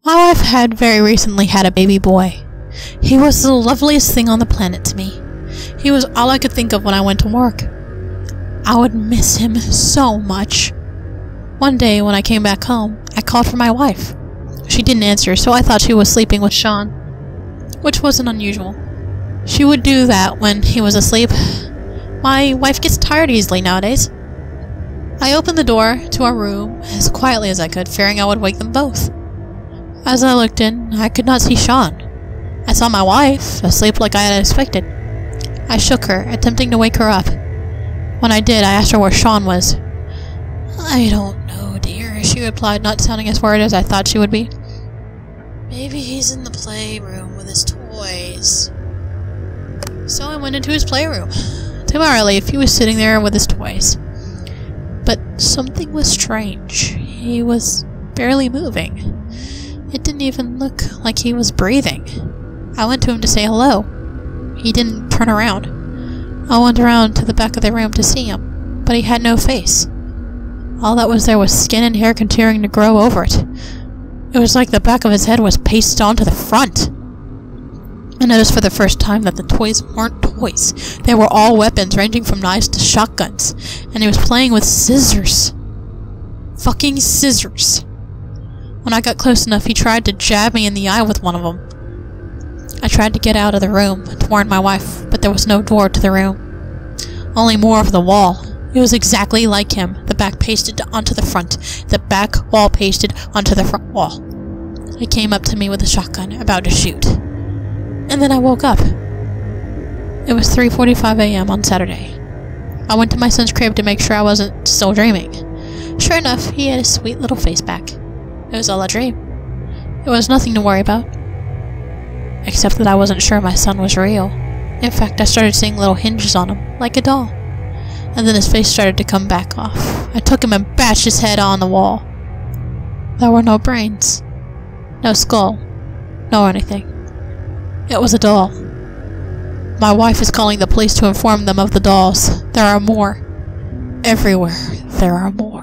My wife had very recently had a baby boy. He was the loveliest thing on the planet to me. He was all I could think of when I went to work. I would miss him so much. One day when I came back home, I called for my wife. She didn't answer, so I thought she was sleeping with Sean, which wasn't unusual. She would do that when he was asleep. My wife gets tired easily nowadays. I opened the door to our room as quietly as I could, fearing I would wake them both. As I looked in, I could not see Sean. I saw my wife, asleep like I had expected. I shook her, attempting to wake her up. When I did, I asked her where Sean was. "I don't know, dear," she replied, not sounding as worried as I thought she would be. "Maybe he's in the playroom with his toys." So I went into his playroom. To my relief, he was sitting there with his toys. But something was strange. He was barely moving. It didn't even look like he was breathing. I went to him to say hello. He didn't turn around. I went around to the back of the room to see him, but he had no face. All that was there was skin and hair continuing to grow over it. It was like the back of his head was pasted onto the front. I noticed for the first time that the toys weren't toys. They were all weapons, ranging from knives to shotguns. And he was playing with scissors. Fucking scissors. When I got close enough, he tried to jab me in the eye with one of them. I tried to get out of the room to warn my wife, but there was no door to the room. Only more of the wall. It was exactly like him. The back pasted onto the front. The back wall pasted onto the front wall. He came up to me with a shotgun, about to shoot. And then I woke up. It was 3:45 a.m. on Saturday. I went to my son's crib to make sure I wasn't still dreaming. Sure enough, he had his sweet little face back. It was all a dream. It was nothing to worry about. Except that I wasn't sure my son was real. In fact, I started seeing little hinges on him, like a doll. And then his face started to come back off. I took him and bashed his head on the wall. There were no brains. No skull. No anything. It was a doll. My wife is calling the police to inform them of the dolls. There are more. Everywhere there are more.